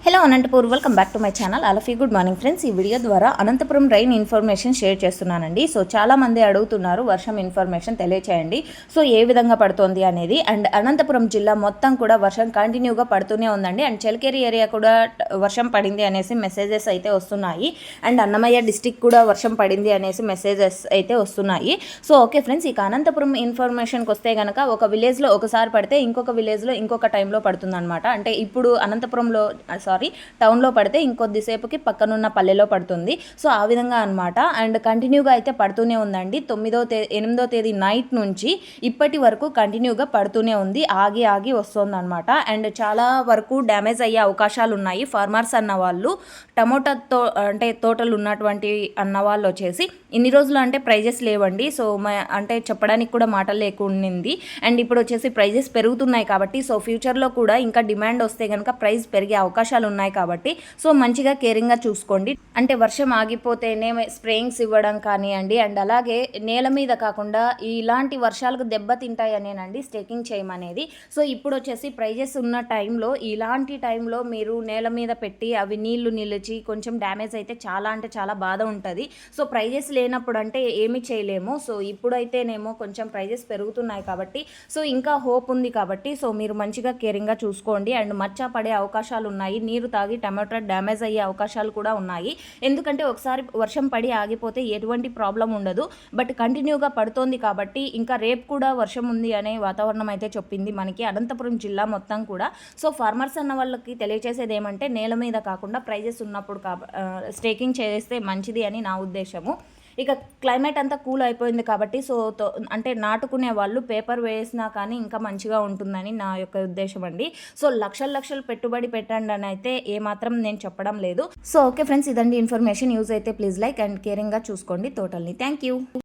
Hello Anantapur, welcome back to my channel. All of you good morning friends. ఈ video ద్వారా Anantapuram rain information share చేస్తున్నానండి. So చాలా మంది అడుగుతున్నారు వర్షం ఇన్ఫర్మేషన్ తెలియచేయండి, సో ఏ విధంగా పడుతోంది అనేది. అండ్ అనంతపురం జిల్లా మొత్తం కూడా వర్షం కంటిన్యూగా పడుతూనే ఉందండి. అండ్ చెలకేరి ఏరియా కూడా వర్షం పడింది అనేసి మెసేజెస్ అయితే వస్తున్నాయి. అండ్ అన్నమయ్య డిస్టిక్ కూడా వర్షం పడింది అనేసి మెసేజెస్ అయితే వస్తున్నాయి. సో ఓకే ఫ్రెండ్స్, ఇక అనంతపురం ఇన్ఫర్మేషన్కి వస్తే కనుక ఒక విలేజ్లో ఒకసారి పడితే ఇంకొక విలేజ్లో ఇంకొక టైంలో పడుతుందన్నమాట. అంటే ఇప్పుడు అనంతపురంలో టౌన్లో పడితే ఇంకొద్దిసేపుకి పక్కనున్న పల్లెలో పడుతుంది. సో ఆ విధంగా అనమాట. అండ్ కంటిన్యూగా అయితే పడుతూనే ఉందండి. 8వ తేదీ నైట్ నుంచి ఇప్పటి వరకు కంటిన్యూగా పడుతూనే ఉంది. ఆగి ఆగి వస్తుంది అనమాట. అండ్ చాలా వరకు డ్యామేజ్ అయ్యే అవకాశాలు ఉన్నాయి. ఫార్మర్స్ అన్న వాళ్ళు అంటే తోటలు ఉన్నటువంటి అన్న వాళ్ళు వచ్చేసి ఇన్ని రోజులు అంటే ప్రైజెస్ లేవండి. సో అంటే చెప్పడానికి కూడా మాటలు లేకుండింది. అండ్ ఇప్పుడు వచ్చేసి ప్రైజెస్ పెరుగుతున్నాయి కాబట్టి సో ఫ్యూచర్లో కూడా ఇంకా డిమాండ్ వస్తే కనుక ప్రైస్ పెరిగే అవకాశాలు ఉన్నాయి కాబట్టి సో మంచిగా కేరింగ్గా చూసుకోండి. అంటే వర్షం ఆగిపోతేనే స్ప్రేయింగ్స్ ఇవ్వడం కానివ్వండి. అండ్ అలాగే నేల మీద కాకుండా ఇలాంటి వర్షాలకు దెబ్బతింటాయనేనండి స్టేకింగ్ చేయమనేది. సో ఇప్పుడు వచ్చేసి ప్రైజెస్ ఉన్న టైంలో ఇలాంటి టైంలో మీరు నేల మీద పెట్టి అవి నీళ్లు నిలిచి కొంచెం డ్యామేజ్ అయితే చాలా అంటే చాలా బాధ ఉంటుంది. సో ప్రైజెస్ లేనప్పుడు అంటే ఏమీ చేయలేము. సో ఇప్పుడైతేనేమో కొంచెం ప్రైజెస్ పెరుగుతున్నాయి కాబట్టి సో ఇంకా హోప్ ఉంది కాబట్టి సో మీరు మంచిగా కేరింగ్గా చూసుకోండి. అండ్ మచ్చ పడే అవకాశాలు ఉన్నాయి. నీరు తాగి టమాటో డ్యామేజ్ అయ్యే అవకాశాలు కూడా ఉన్నాయి. ఎందుకంటే ఒకసారి వర్షం పడి ఆగిపోతే ఎటువంటి ప్రాబ్లం ఉండదు. బట్ కంటిన్యూగా పడుతోంది కాబట్టి ఇంకా రేపు కూడా వర్షం ఉంది అనే వాతావరణం అయితే చెప్పింది మనకి అనంతపురం జిల్లా మొత్తం కూడా. సో ఫార్మర్స్ అన్న వాళ్ళకి తెలియజేసేది ఏమంటే నేల మీద కాకుండా ప్రైజెస్ ఉన్నప్పుడు స్టేకింగ్ చేస్తే మంచిది అని నా ఉద్దేశము. ఇక క్లైమేట్ అంతా కూల్ అయిపోయింది కాబట్టి సో అంటే నాటుకునే వాళ్ళు పేపర్ వేసినా కానీ ఇంకా మంచిగా ఉంటుందని నా యొక్క ఉద్దేశం అండి. సో లక్షలు పెట్టుబడి పెట్టండి అని అయితే ఏమాత్రం నేను చెప్పడం లేదు. సో ఓకే ఫ్రెండ్స్, ఇదండి ఇన్ఫర్మేషన్. యూజ్ అయితే ప్లీజ్ లైక్ అండ్ కేరింగ్గా చూసుకోండి తోటల్ని. Thank you.